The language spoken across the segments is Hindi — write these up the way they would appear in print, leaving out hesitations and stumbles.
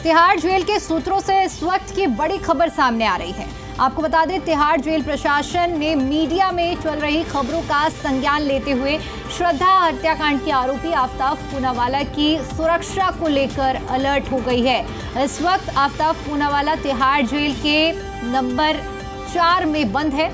तिहाड़ जेल के सूत्रों से इस वक्त की बड़ी खबर सामने आ रही है। आपको बता दें, तिहाड़ जेल प्रशासन ने मीडिया में चल रही खबरों का संज्ञान लेते हुए श्रद्धा हत्याकांड के आरोपी आफताब पूनावाला की सुरक्षा को लेकर अलर्ट हो गई है। इस वक्त आफताब पूनावाला तिहाड़ जेल के नंबर 4 में बंद है।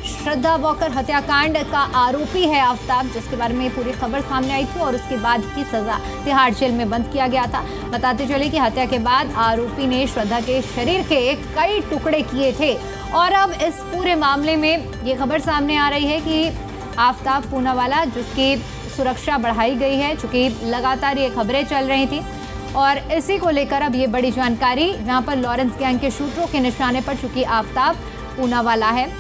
श्रद्धा वॉकर हत्याकांड का आरोपी है आफताब, जिसके बारे में पूरी खबर सामने आई थी और उसके बाद की सजा तिहाड़ जेल में बंद किया गया था। बताते चले कि हत्या के बाद आरोपी ने श्रद्धा के शरीर के कई टुकड़े किए थे और अब इस पूरे मामले में ये खबर सामने आ रही है कि आफताब पूनावाला, जिसकी सुरक्षा बढ़ाई गई है, चूंकि लगातार ये खबरें चल रही थी और इसी को लेकर अब ये बड़ी जानकारी, जहां पर लॉरेंस गैंग के शूटरों के निशाने पर चूंकि आफताब पूनावाला है।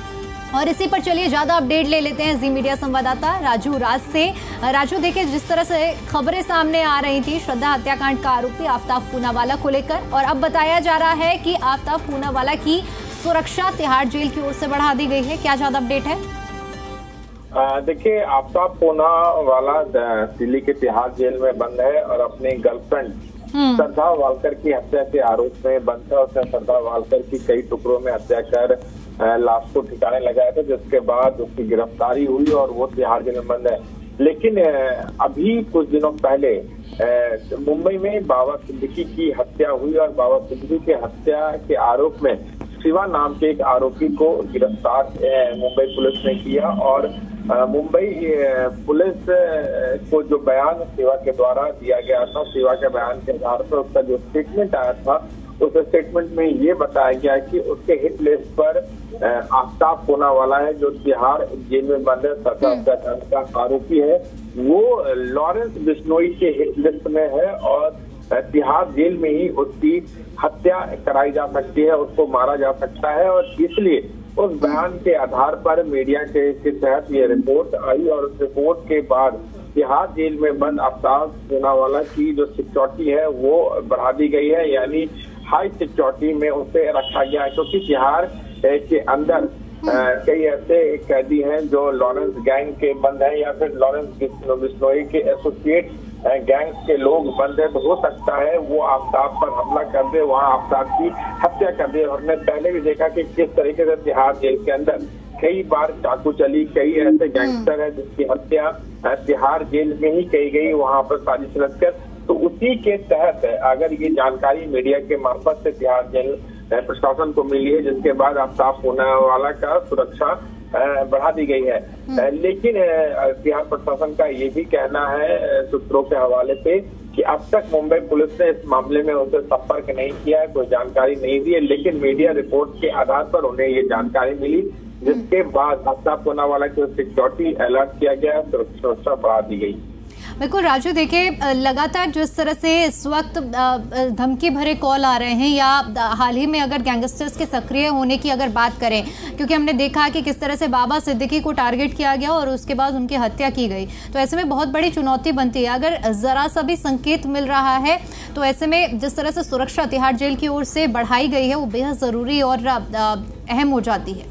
और इसी पर चलिए ज्यादा अपडेट ले लेते हैं जी मीडिया संवाददाता राजू राज से। राजू, देखिए जिस तरह से खबरें सामने आ रही थी श्रद्धा हत्याकांड का आरोपी आफताब पूनावाला को लेकर, और अब बताया जा रहा है कि आफताब पूनावाला की सुरक्षा तिहाड़ जेल की ओर से बढ़ा दी गई है। क्या ज्यादा अपडेट है? देखिए, आफताब पूनावाला दिल्ली के तिहाड़ जेल में बंद है और अपनी गर्लफ्रेंड श्रद्धा वालकर की हत्या के आरोप में बंद है। उसने श्रद्धा वालकर की कई टुकड़ों में हत्या कर लाश को ठिकाने लगाया था, जिसके बाद उसकी गिरफ्तारी हुई और वो तिहाड़ जेल में बंद है। लेकिन अभी कुछ दिनों पहले मुंबई में बाबा सिद्दीकी की हत्या हुई और बाबा सिद्दीकी की हत्या के आरोप में शिवा नाम के एक आरोपी को गिरफ्तार मुंबई पुलिस ने किया और मुंबई पुलिस को जो बयान शिवा के द्वारा दिया गया था, शिवा के बयान के आधार पर उसका जो स्टेटमेंट आया था, उस स्टेटमेंट में ये बताया गया कि उसके हिट लिस्ट पर आफताब पूनावाला है, जो तिहाड़ जेल में बंद है, श्रद्धा हत्याकांड का आरोपी है। वो लॉरेंस बिश्नोई के हिट लिस्ट में है और तिहाड़ जेल में ही उसकी हत्या कराई जा सकती है, उसको मारा जा सकता है। और इसलिए उस बयान के आधार पर मीडिया के तहत ये रिपोर्ट आई और उस रिपोर्ट के बाद तिहाड़ जेल में बंद आफताब पूनावाला की जो सिक्योरिटी है वो बढ़ा दी गई है, यानी हाई सिक्योरिटी में उसे रखा गया है, क्योंकि तिहाड़ के अंदर कई ऐसे कैदी हैं जो लॉरेंस गैंग के बंद हैं या फिर लॉरेंस बिश्नोई के एसोसिएट गैंग के लोग बंद है। तो हो सकता है वो आफताब पर हमला कर दे, वहाँ आफताब की हत्या कर दे। और हमने पहले भी देखा कि किस तरीके से तिहाड़ जेल के अंदर कई बार चाकू चली, कई ऐसे गैंगस्टर है जिसकी हत्या तिहाड़ जेल में ही की गई, वहाँ पर साजिश रचकर। तो उसी के तहत अगर ये जानकारी मीडिया के मार्फत से तिहाड़ जेल प्रशासन को मिली है, जिसके बाद आफताब पूनावाला का सुरक्षा बढ़ा दी गई है। लेकिन तिहाड़ प्रशासन का ये भी कहना है सूत्रों के हवाले से कि अब तक मुंबई पुलिस ने इस मामले में उनसे संपर्क नहीं किया है, कोई जानकारी नहीं दी है। लेकिन मीडिया रिपोर्ट के आधार पर उन्हें ये जानकारी मिली, जिसके बाद आफताब पूनावाला की सिक्योरिटी अलर्ट किया गया, सुरक्षा बढ़ा दी गई। बिल्कुल राजू, देखिए लगातार जिस तरह से इस वक्त धमकी भरे कॉल आ रहे हैं या हाल ही में अगर गैंगस्टर्स के सक्रिय होने की अगर बात करें, क्योंकि हमने देखा कि किस तरह से बाबा सिद्दीकी को टारगेट किया गया और उसके बाद उनकी हत्या की गई, तो ऐसे में बहुत बड़ी चुनौती बनती है। अगर जरा सा भी संकेत मिल रहा है तो ऐसे में जिस तरह से सुरक्षा तिहाड़ जेल की ओर से बढ़ाई गई है वो बेहद जरूरी और अहम हो जाती है।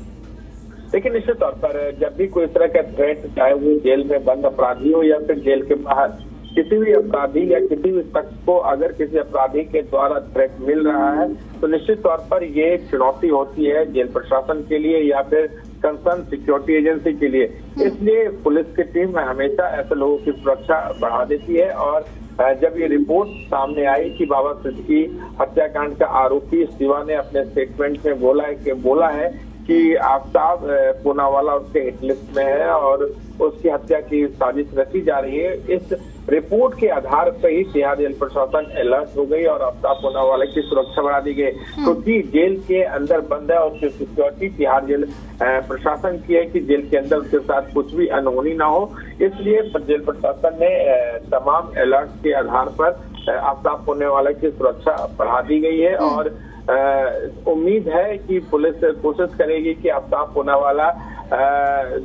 लेकिन निश्चित तौर पर जब भी कोई तरह का थ्रेट, चाहे वो जेल में बंद अपराधी हो या फिर जेल के बाहर किसी भी अपराधी या किसी भी शख्स को अगर किसी अपराधी के द्वारा थ्रेट मिल रहा है, तो निश्चित तौर पर ये चुनौती होती है जेल प्रशासन के लिए या फिर कंसर्न सिक्योरिटी एजेंसी के लिए। इसलिए पुलिस की टीम हमेशा ऐसे लोगों की सुरक्षा बढ़ा देती है। और जब ये रिपोर्ट सामने आई कि बाबा सिद्दीकी हत्याकांड का आरोपी शिवा ने अपने स्टेटमेंट में बोला है कि आफताब पूनावाला उसके हिट लिस्ट में है और उसकी हत्या की साजिश रची जा रही है, इस रिपोर्ट के आधार पर ही तिहाड़ जेल प्रशासन अलर्ट हो गई और आफताब पूनावाला की सुरक्षा बढ़ा दी गई, क्योंकि जेल के अंदर बंद है और उसकी सिक्योरिटी तिहाड़ जेल प्रशासन की है कि जेल के अंदर उसके साथ कुछ भी अनहोनी ना हो। इसलिए जेल प्रशासन ने तमाम अलर्ट के आधार पर आफताब पूनावाला की सुरक्षा बढ़ा दी गई है और उम्मीद है कि पुलिस कोशिश करेगी कि आफताब पूनावाला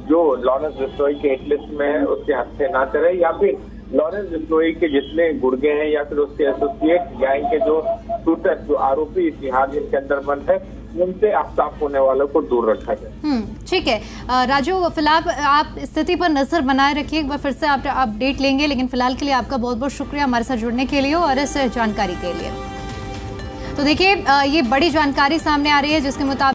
जो लॉरेंस बिश्नोई के हिट लिस्ट में है उसके हत्या ना करे, या फिर लॉरेंस बिश्नोई के जितने गुर्गे हैं या फिर उसके एसोसिएट गैंग के जो शूटर, जो आरोपी तिहाड़ जेल के अंदर बंद है, उनसे आफताब पूनावाला को दूर रखा जाए। ठीक है राजू, फिलहाल आप स्थिति पर नजर बनाए रखिए, एक बार फिर से आप अपडेट लेंगे, लेकिन फिलहाल के लिए आपका बहुत बहुत शुक्रिया हमारे साथ जुड़ने के लिए और इस जानकारी के लिए। तो देखिए ये बड़ी जानकारी सामने आ रही है जिसके मुताबिक